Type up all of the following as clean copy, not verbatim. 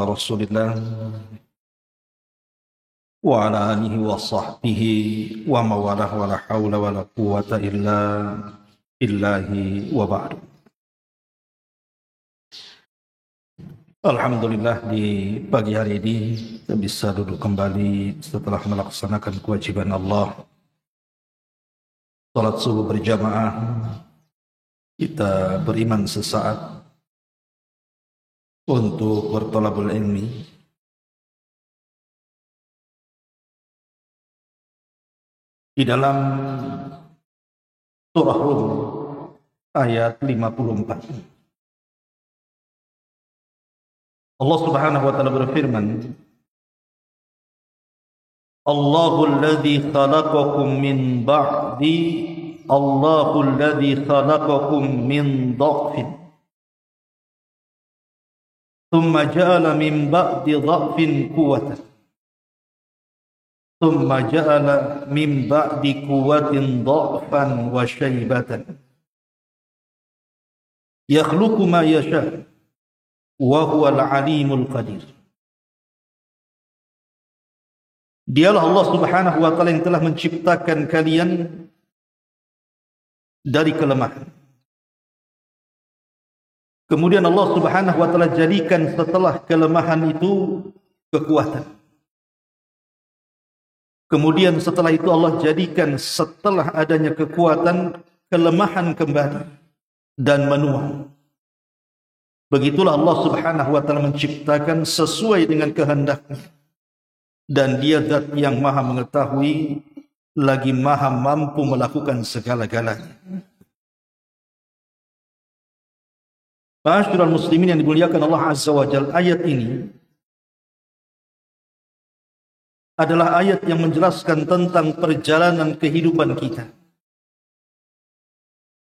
Rasulillah wa ala alihi wa sahbihi wa mawalah wa la hawla wa la quwata illa billahi wa ba'du. Alhamdulillah, di pagi hari ini kita bisa duduk kembali setelah melaksanakan kewajiban Allah, salat subuh berjamaah. Kita beriman sesaat untuk bertolabul ilmi. Di dalam surah Rum ayat 54, Allah Subhanahu wa taala berfirman, Allahul ladzi khalaqakum min ba'di Allahul ladzi khalaqakum min dha'fin thumma ja'ala min ba'di dha'fin quwwatan thumma ja'ala min ba'di quwwatin dha'fan wa syaibatan yakhluqu ma yasha' wa huwal alimul qadir. Dialah Allah Subhanahu wa taala yang telah menciptakan kalian dari kelemahan. Kemudian Allah Subhanahu wa taala jadikan setelah kelemahan itu kekuatan. Kemudian setelah itu Allah jadikan setelah adanya kekuatan kelemahan kembali dan menua. Begitulah Allah Subhanahu wa taala menciptakan sesuai dengan kehendaknya. Dan Dia zat yang maha mengetahui lagi maha mampu melakukan segala-galanya. Ma'asyiral muslimin yang dimuliakan Allah Azza wa Jalla, ayat ini adalah ayat yang menjelaskan tentang perjalanan kehidupan kita.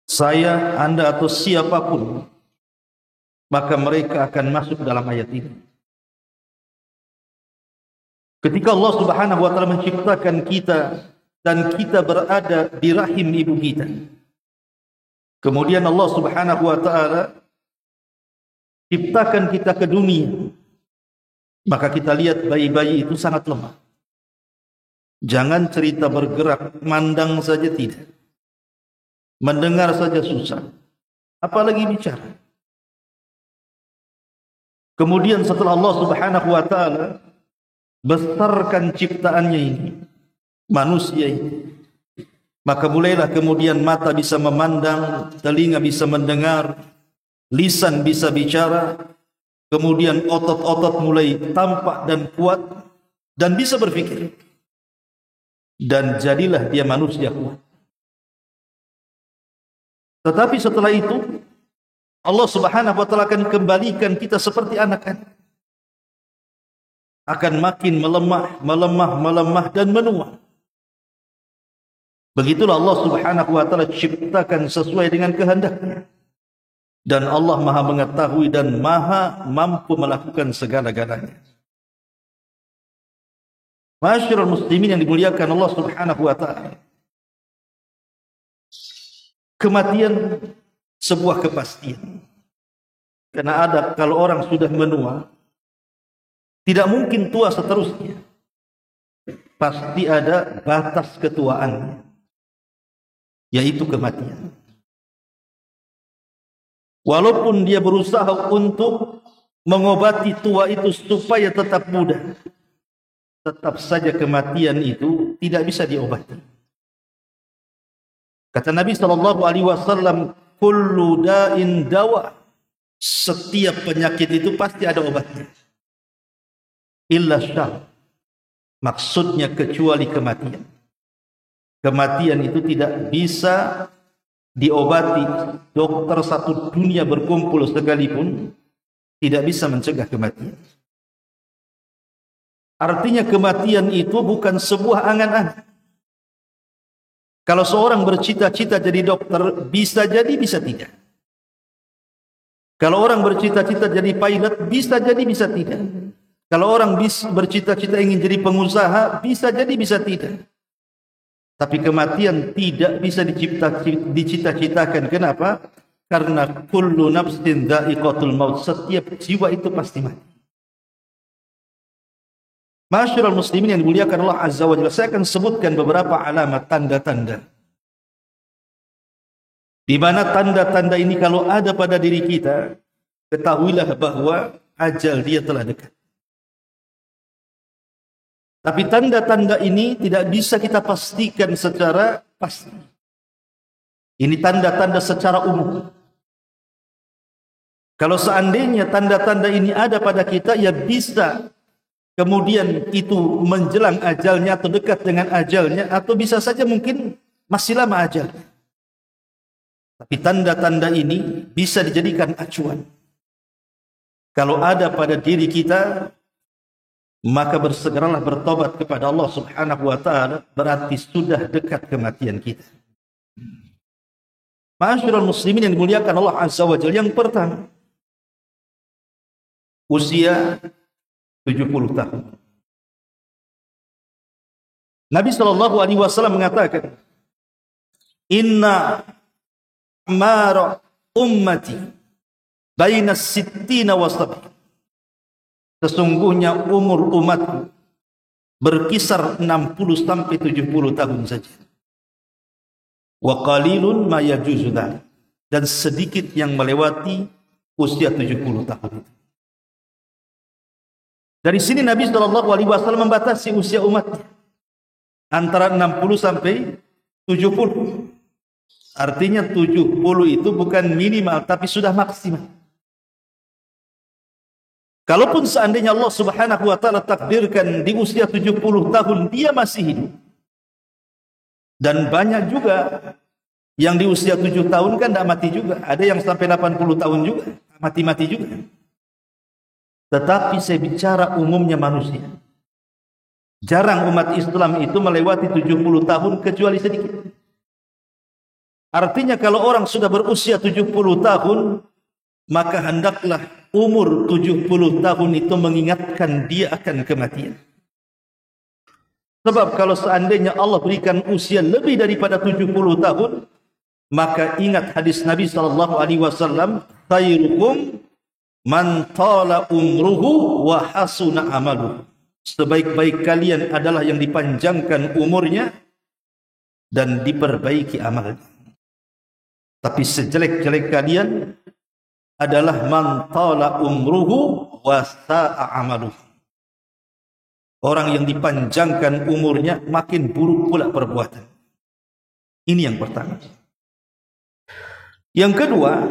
Saya, Anda atau siapapun, maka mereka akan masuk dalam ayat ini. Ketika Allah Subhanahu wa taala menciptakan kita dan kita berada di rahim ibu kita, kemudian Allah Subhanahu wa taala ciptakan kita ke dunia, maka kita lihat bayi-bayi itu sangat lemah. Jangan cerita bergerak, mandang saja tidak, mendengar saja susah, apalagi bicara. Kemudian setelah Allah Subhanahu wa taala besarkan ciptaannya ini, manusia ini, maka mulailah kemudian mata bisa memandang, telinga bisa mendengar, lisan bisa bicara, kemudian otot-otot mulai tampak dan kuat dan bisa berpikir. Dan jadilah dia manusia kuat. Tetapi setelah itu Allah Subhanahu wa taala akan kembalikan kita seperti anak-anak. Akan makin melemah dan menua. Begitulah Allah Subhanahu wa taala ciptakan sesuai dengan kehendaknya. Dan Allah maha mengetahui dan maha mampu melakukan segala-galanya. Ma'asyiral muslimin yang dimuliakan Allah Subhanahu wa taala, kematian sebuah kepastian. Karena ada, kalau orang sudah menua, tidak mungkin tua seterusnya. Pasti ada batas ketuaannya, yaitu kematian. Walaupun dia berusaha untuk mengobati tua itu supaya tetap muda, tetap saja kematian itu tidak bisa diobati. Kata Nabi SAW, kullu da'in dawa, setiap penyakit itu pasti ada obatnya. Illa syar, maksudnya kecuali kematian. Kematian itu tidak bisa diobati. Dokter satu dunia berkumpul sekalipun tidak bisa mencegah kematian. Artinya kematian itu bukan sebuah angan-angan. Kalau seorang bercita-cita jadi dokter, bisa jadi, bisa tidak. Kalau orang bercita-cita jadi pilot, bisa jadi, bisa tidak. Kalau orang bercita-cita ingin jadi pengusaha, bisa jadi, bisa tidak. Tapi kematian tidak bisa dicita-citakan. Kenapa? Karena kullu nafsin dha'iqatul maut, setiap jiwa itu pasti mati. Ma'asyiral muslimin yang dimuliakan Allah Azza wa Jalla, saya akan sebutkan beberapa alamat tanda-tanda di mana tanda-tanda ini kalau ada pada diri kita, ketahuilah bahwa ajal dia telah dekat. Tapi tanda-tanda ini tidak bisa kita pastikan secara pasti. Ini tanda-tanda secara umum. Kalau seandainya tanda-tanda ini ada pada kita, ya bisa kemudian itu menjelang ajalnya atau dekat dengan ajalnya, atau bisa saja mungkin masih lama ajal. Tapi tanda-tanda ini bisa dijadikan acuan. Kalau ada pada diri kita, maka bersegeralah bertobat kepada Allah Subhanahu wa taala, berarti sudah dekat kematian kita. Ma'asyiral muslimin yang dimuliakan Allah Azza wa Jalla, yang pertama, usia 70 tahun. Nabi sallallahu alaihi wasallam mengatakan, "Inna amara ummati baina sittina wa sab'in." Sesungguhnya umur umatku berkisar 60 sampai 70 tahun saja. Wa qalilun ma yajuzu dzalik, dan sedikit yang melewati usia 70 tahun itu. Dari sini Nabi sallallahu alaihi wasallam membatasi usia umatnya antara 60 sampai 70. Artinya 70 itu bukan minimal tapi sudah maksimal. Kalaupun seandainya Allah Subhanahu wa taala takdirkan di usia 70 tahun dia masih hidup. Dan banyak juga yang di usia 7 tahun kan tidak mati juga. Ada yang sampai 80 tahun juga, mati-mati juga. Tetapi saya bicara umumnya manusia. Jarang umat Islam itu melewati 70 tahun kecuali sedikit. Artinya kalau orang sudah berusia 70 tahun, maka hendaklah umur 70 tahun itu mengingatkan dia akan kematian. Sebab kalau seandainya Allah berikan usia lebih daripada 70 tahun, maka ingat hadis Nabi sallallahu alaihi wasallam, khairukum man tala umruhu wa hasuna amaluhu. Sebaik-baik kalian adalah yang dipanjangkan umurnya dan diperbaiki amalnya. Tapi sejelek-jelek kalian adalah man tala umruhu wa sa'a amaluhu. Orang yang dipanjangkan umurnya makin buruk pula perbuatan. Ini yang pertama. Yang kedua,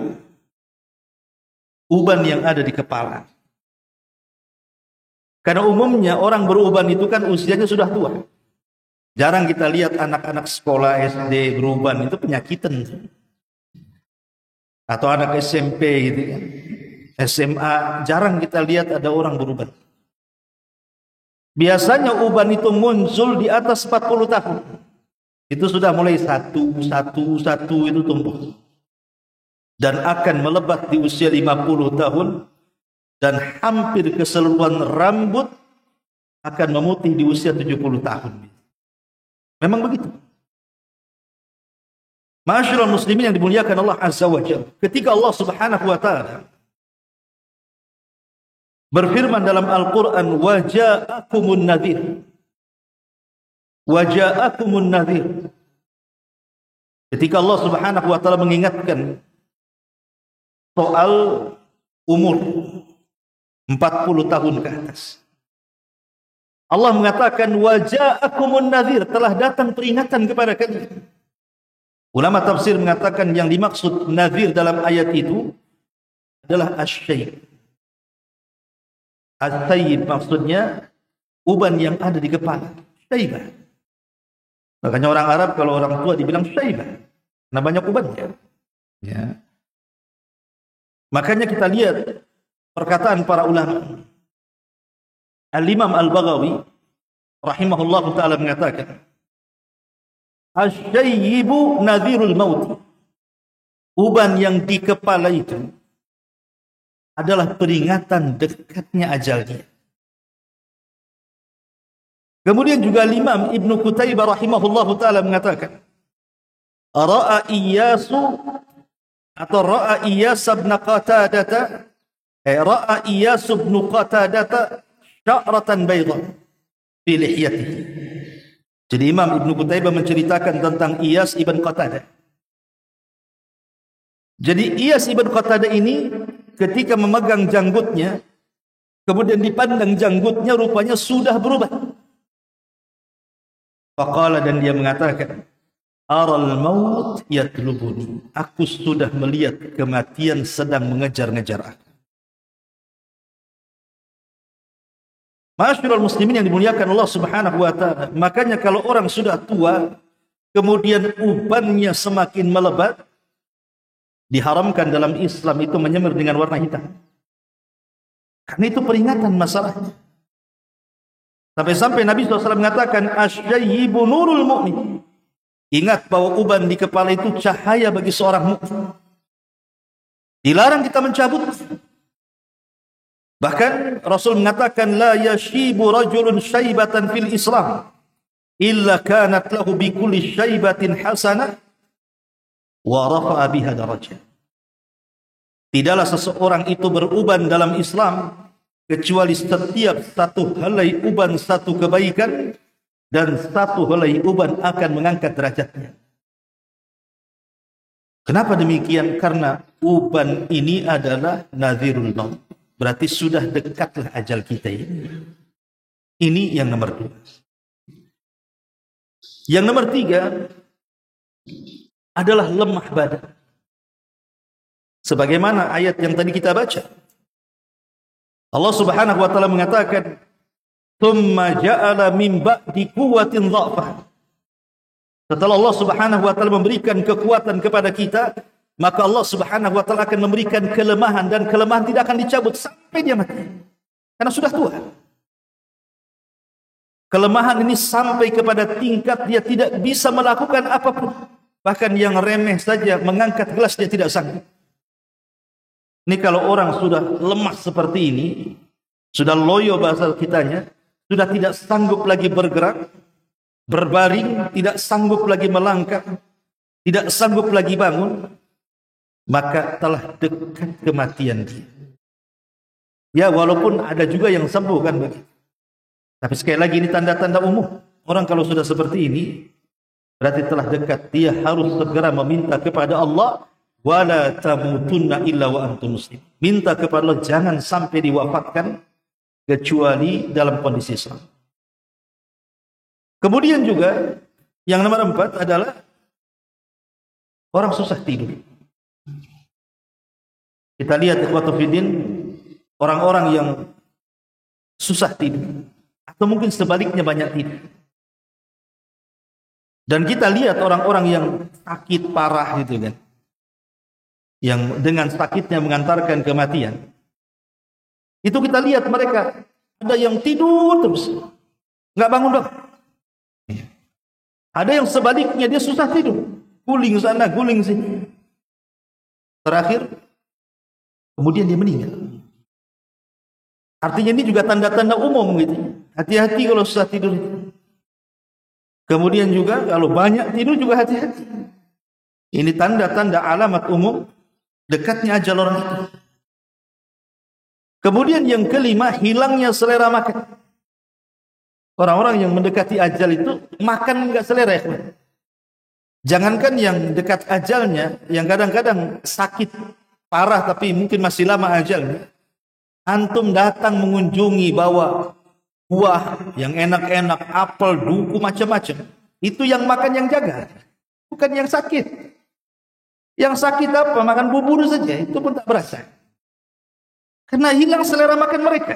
uban yang ada di kepala. Karena umumnya orang beruban itu kan usianya sudah tua. Jarang kita lihat anak-anak sekolah SD beruban, itu penyakitan. Atau anak SMP gitu kan. SMA jarang kita lihat ada orang beruban. Biasanya uban itu muncul di atas 40 tahun. Itu sudah mulai satu itu tumbuh. Dan akan melebat di usia 50 tahun. Dan hampir keseluruhan rambut akan memutih di usia 70 tahun. Memang begitu. Ma'asyiral muslimin yang dimuliakan Allah Azza wa Jalla, ketika Allah Subhanahu wa taala berfirman dalam Al-Qur'an, wa ja'akumun nadhir. Wa ja'akumun nadhir. Ketika Allah Subhanahu wa taala mengingatkan soal umur 40 tahun ke atas. Allah mengatakan wa ja'akumun nadhir, telah datang peringatan kepada kalian. Ulama tafsir mengatakan yang dimaksud nadhir dalam ayat itu adalah asy-syayb. As-syayb maksudnya uban yang ada di kepala, syaibah. Makanya orang Arab kalau orang tua dibilang syaibah, karena banyak ubannya. Ya. Makanya kita lihat perkataan para ulama. Al-Imam Al-Baghawi rahimahullahu taala mengatakan, asy-syaybu nadhirul maut. Uban yang di kepala itu adalah peringatan dekatnya ajal dia. Kemudian juga Imam Ibnu Qutaibah rahimahullahu taala mengatakan, ra'a Iyasu atau ra'a Iyas bin Qatadah, ra'a Iyas bin Qatadah sya'ratan bayda. fi lihyatihi. Jadi Imam Ibnu Qutaibah menceritakan tentang Iyas ibn Qatadah. Jadi Iyas ibn Qatadah ini ketika memegang janggutnya, kemudian dipandang janggutnya rupanya sudah berubah. Faqala, dan dia mengatakan, aral maut yatlubuni. Aku sudah melihat kematian sedang mengejar-ngejar aku. Ma'asyiral muslimin yang dimuliakan Allah Subhanahu wa taala. Makanya kalau orang sudah tua, kemudian ubannya semakin melebat, diharamkan dalam Islam itu menyemir dengan warna hitam. Karena itu peringatan masalahnya. Sampai-sampai Nabi SAW mengatakan, asyayyibu nurul mu'min. Ingat bahwa uban di kepala itu cahaya bagi seorang mukmin. Dilarang kita mencabut. Bahkan Rasul mengatakan, la yashibu rajulun syaibatan fil Islam illa kanat lahu bi kulli syaibatin hasanah wa rafa'a biha darajah. Tidaklah seseorang itu beruban dalam Islam kecuali setiap satu helai uban satu kebaikan, dan satu helai uban akan mengangkat derajatnya. Kenapa demikian? Karena uban ini adalah nadhirul maut. Berarti sudah dekatlah ajal kita ini. Ini yang nomor 2. Yang nomor 3 adalah lemah badan. Sebagaimana ayat yang tadi kita baca. Allah Subhanahu wa taala mengatakan, "Tsumma ja'ala min ba'di quwwatin dha'fan." Setelah Allah Subhanahu wa taala memberikan kekuatan kepada kita, maka Allah Subhanahu wa taala akan memberikan kelemahan, dan kelemahan tidak akan dicabut sampai dia mati. Karena sudah tua. Kelemahan ini sampai kepada tingkat dia tidak bisa melakukan apapun. Bahkan yang remeh saja, mengangkat gelas dia tidak sanggup. Ini kalau orang sudah lemah seperti ini, sudah loyo bahasa kitanya, sudah tidak sanggup lagi bergerak, berbaring, tidak sanggup lagi melangkah, tidak sanggup lagi bangun, maka telah dekat kematian dia. Ya, walaupun ada juga yang sembuh kan begitu. Tapi sekali lagi ini tanda-tanda umum. Orang kalau sudah seperti ini, berarti telah dekat. Dia harus segera meminta kepada Allah, wala tamutunna illa wa antum muslim. Minta kepada Allah jangan sampai diwafatkan kecuali dalam kondisi Islam. Kemudian juga yang nomor 4 adalah orang susah tidur. Kita lihat ikhwatu fiddin, orang-orang yang susah tidur, atau mungkin sebaliknya banyak tidur. Dan kita lihat orang-orang yang sakit parah gitu kan, yang dengan sakitnya mengantarkan kematian. Itu kita lihat mereka ada yang tidur terus, nggak bangun. Ada yang sebaliknya, dia susah tidur, guling sana, guling sini. Terakhir, kemudian dia meninggal. Artinya ini juga tanda-tanda umum gitu. Hati-hati kalau susah tidur itu. Kemudian juga kalau banyak tidur juga hati-hati. Ini tanda-tanda alamat umum dekatnya ajal orang itu. Kemudian yang kelima, hilangnya selera makan. Orang-orang yang mendekati ajal itu makan enggak selera ya. Jangankan yang dekat ajalnya, yang kadang-kadang sakit parah tapi mungkin masih lama ajalnya. Antum datang mengunjungi, bawa buah yang enak-enak, apel, duku, macam-macam. Itu yang makan yang jaga, bukan yang sakit. Yang sakit apa? Makan bubur saja, itu pun tak berasa. Karena hilang selera makan mereka.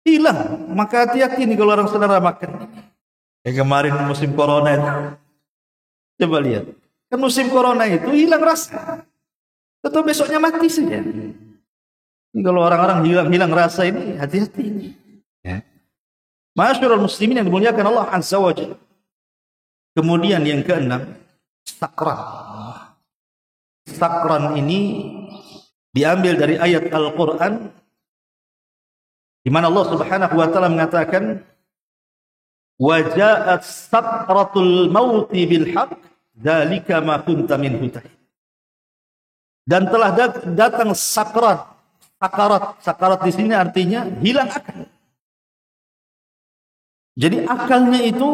Hilang. Maka hati-hati nih kalau orang selera makan. Kemarin musim corona itu. Coba lihat. Kan musim corona itu hilang rasa. Atau besoknya mati saja. Ini kalau orang-orang hilang rasa ini, hati-hati. Ya. Ma'asyiral muslimin yang dimuliakan Allah Azza wa Jalla. Kemudian yang keenam, sakran. Sakran ini diambil dari ayat Al-Quran, di mana Allah Subhanahu wa taala mengatakan, wa ja'at sakratul mauti bil haqq dzalika ma kunta minhu tahid. Dan telah datang sakrat. Sakarat di sini artinya hilang akal. Jadi akalnya itu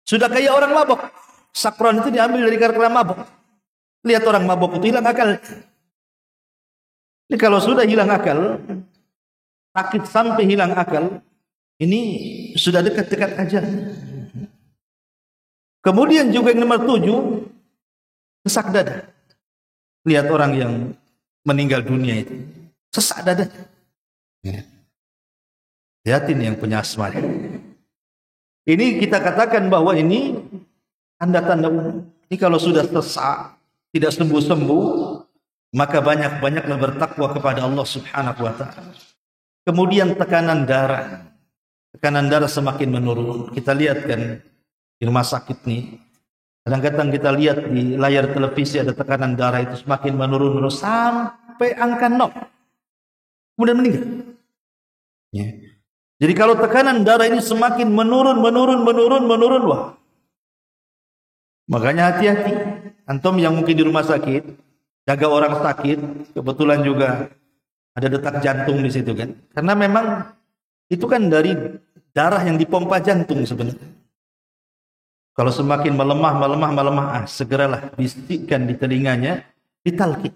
sudah kayak orang mabok. Sakron itu diambil dari karena mabok. Lihat orang mabok itu hilang akal. Jadi kalau sudah hilang akal, sakit sampai hilang akal, ini sudah dekat-dekat aja. Kemudian juga yang nomor 7, sesak dada. Lihat orang yang meninggal dunia itu, sesak dada. Lihatin yang punya asma. Ini kita katakan bahwa ini tanda-tanda umum. Ini kalau sudah sesak, tidak sembuh-sembuh, maka banyak-banyaklah bertakwa kepada Allah Subhanahu wa ta'ala. Kemudian tekanan darah. Tekanan darah semakin menurun. Kita lihat kan di rumah sakit nih, kadang-kadang kita lihat di layar televisi ada tekanan darah itu semakin menurun sampai angka 0. Kemudian meninggal. Ya. Jadi kalau tekanan darah ini semakin menurun, wah. Makanya hati-hati. Antum yang mungkin di rumah sakit, jaga orang sakit, kebetulan juga ada detak jantung di situ kan. Karena memang itu kan dari darah yang dipompa jantung sebenarnya. Kalau semakin melemah, segeralah bisikkan di telinganya, ditalkin.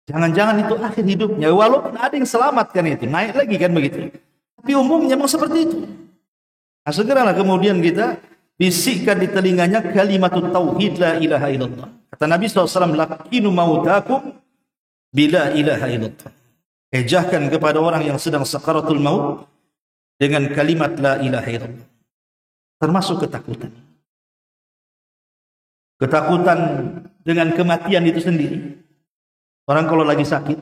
Jangan-jangan itu akhir hidupnya, walaupun ada yang selamatkan itu, naik lagi kan begitu. Tapi umumnya memang seperti itu. Nah, segeralah kemudian kita bisikkan di telinganya kalimatut tauhid la ilaha illallah. Kata Nabi SAW, lakinu mautakum bila ilaha illallah. Ejahkan kepada orang yang sedang sakaratul maut dengan kalimat la ilaha illallah. Termasuk ketakutan. Ketakutan dengan kematian itu sendiri. Orang kalau lagi sakit,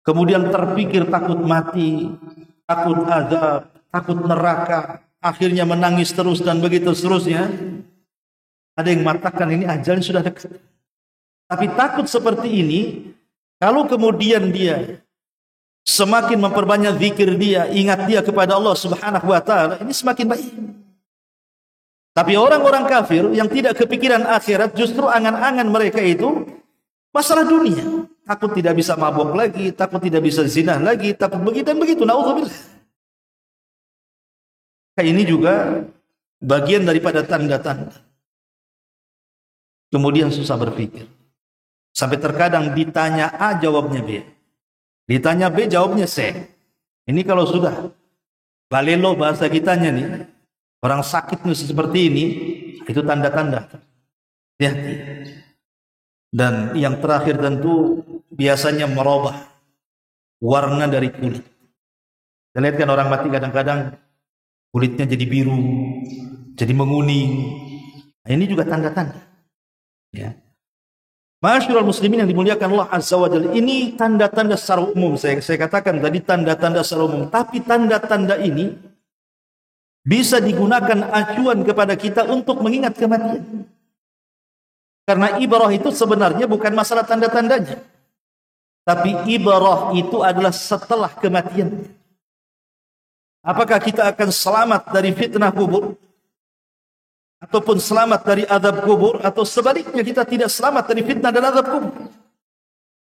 kemudian terpikir takut mati, takut azab, takut neraka, akhirnya menangis terus dan begitu seterusnya. Ada yang mengatakan ini ajalnya sudah dekat. Tapi takut seperti ini, kalau kemudian dia semakin memperbanyak zikir dia, ingat dia kepada Allah Subhanahu wa ta'ala, ini semakin baik. Tapi orang-orang kafir yang tidak kepikiran akhirat, justru angan-angan mereka itu masalah dunia. Takut tidak bisa mabuk lagi, takut tidak bisa zina lagi, takut begitu dan begitu. Na'udzubillah. Ini juga bagian daripada tanda-tanda. Kemudian susah berpikir. Sampai terkadang ditanya A, jawabnya B. Ditanya B, jawabnya C. Ini kalau sudah balelo bahasa kitanya nih, orang sakit seperti ini, itu tanda-tanda. Hati-hati. Dan yang terakhir tentu biasanya merubah warna dari kulit. Kita lihat kan orang mati kadang-kadang kulitnya jadi biru, jadi menguning. Nah, ini juga tanda-tanda. Ya. Ma'asyiral muslimin yang dimuliakan Allah Azza wa Jalla, ini tanda-tanda secara umum. Saya katakan tadi tanda-tanda secara umum. Tapi tanda-tanda ini bisa digunakan acuan kepada kita untuk mengingat kematian. Karena ibrah itu sebenarnya bukan masalah tanda-tandanya. Tapi ibrah itu adalah setelah kematian. Apakah kita akan selamat dari fitnah kubur? Ataupun selamat dari azab kubur? Atau sebaliknya kita tidak selamat dari fitnah dan azab kubur?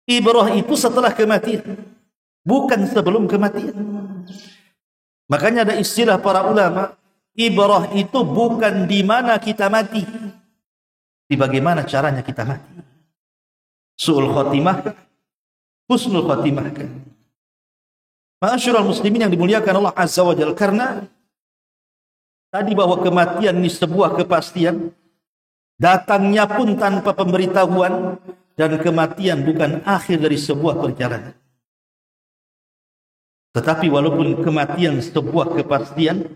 Ibrah itu setelah kematian, bukan sebelum kematian. Makanya ada istilah para ulama, ibrah itu bukan di mana kita mati, di bagaimana caranya kita mati. Su'ul khotimah, husnul khotimah. Ma'asyiral muslimin yang dimuliakan Allah Azza wa Jalla, karena tadi bahwa kematian ini sebuah kepastian, datangnya pun tanpa pemberitahuan, dan kematian bukan akhir dari sebuah perjalanan. Tetapi walaupun kematian sebuah kepastian,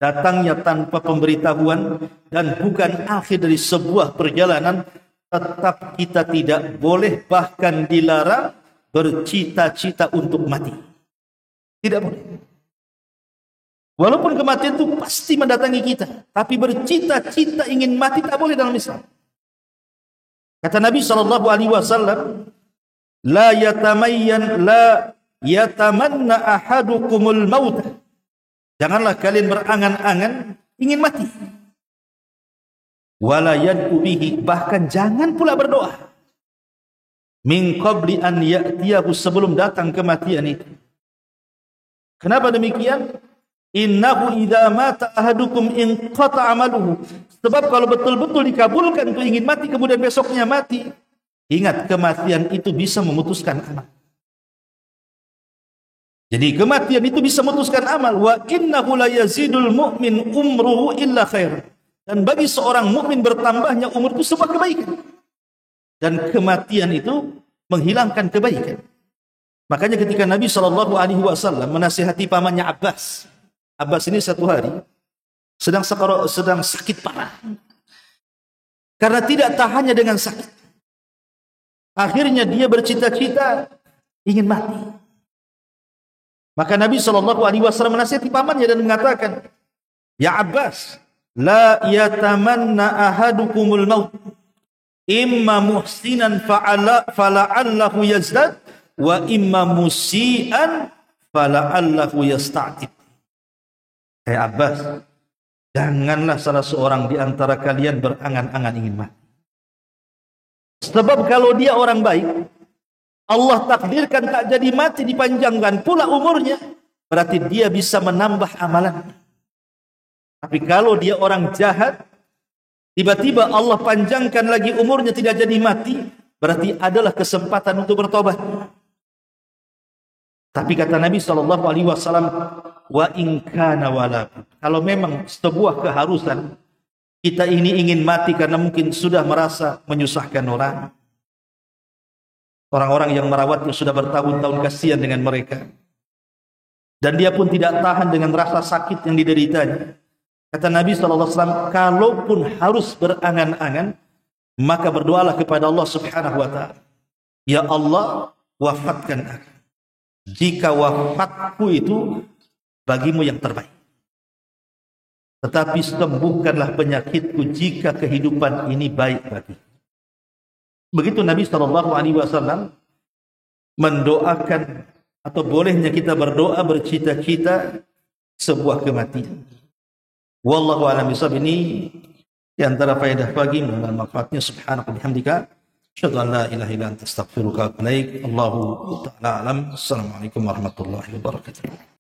datangnya tanpa pemberitahuan dan bukan akhir dari sebuah perjalanan, tetap kita tidak boleh, bahkan dilarang bercita-cita untuk mati. Tidak boleh. Walaupun kematian itu pasti mendatangi kita, tapi bercita-cita ingin mati tak boleh dalam Islam. Kata Nabi SAW, la yatamanna ahadukumul maut. Janganlah kalian berangan-angan ingin mati. Wala yad'u bihi, bahkan jangan pula berdoa. Min qabli an ya'tiyahu, sebelum datang kematian itu. Kenapa demikian? Innahu idza mata ahadukum inqata amaluhu. Sebab kalau betul-betul dikabulkan untuk ingin mati kemudian besoknya mati, ingat kematian itu bisa memutuskan amal. Jadi kematian itu bisa memutuskan amal. Wa innahu la yazidul mu'min umruhu illa khair. Dan bagi seorang mukmin bertambahnya umur itu sebuah kebaikan. Dan kematian itu menghilangkan kebaikan. Makanya ketika Nabi SAW menasihati pamannya Abbas, Abbas ini satu hari sedang sakit parah. Karena tidak tahannya dengan sakit. Akhirnya dia bercita-cita ingin mati. Maka Nabi SAW menasihati pamannya dan mengatakan, "Ya Abbas, la yatamanna ahadukumul maut. Imma muhsinan fala'allahu yazdad, wa imma musian fala'allahu yasta'tib." Abbas, janganlah salah seorang di antara kalian berangan-angan ingin mati. Sebab kalau dia orang baik, Allah takdirkan tak jadi mati, dipanjangkan pula umurnya, berarti dia bisa menambah amalan. Tapi kalau dia orang jahat, tiba-tiba Allah panjangkan lagi umurnya tidak jadi mati, berarti adalah kesempatan untuk bertobat. Tapi kata Nabi SAW, wa in kana wala, kalau memang sebuah keharusan, kita ini ingin mati karena mungkin sudah merasa menyusahkan orang. Orang-orang yang merawatnya sudah bertahun-tahun, kasihan dengan mereka. Dan dia pun tidak tahan dengan rasa sakit yang dideritanya. Kata Nabi SAW, kalaupun harus berangan-angan, maka berdoalah kepada Allah Subhanahu wa ta'ala. Ya Allah, wafatkan aku. Jika wafatku itu bagimu yang terbaik. Tetapi sembuhkanlah penyakitku jika kehidupan ini baik bagi. Begitu Nabi SAW mendoakan, atau bolehnya kita berdoa bercita-cita sebuah kematian. Wallahu a'lam bishawab. Ini di antara faedah pagi dan manfaatnya. Subhanaka bihamdika, asyhadu an la ilaha illa anta, astaghfiruka wa atubu ilaik. Allahu ta'ala alam. Assalamualaikum warahmatullahi wabarakatuh.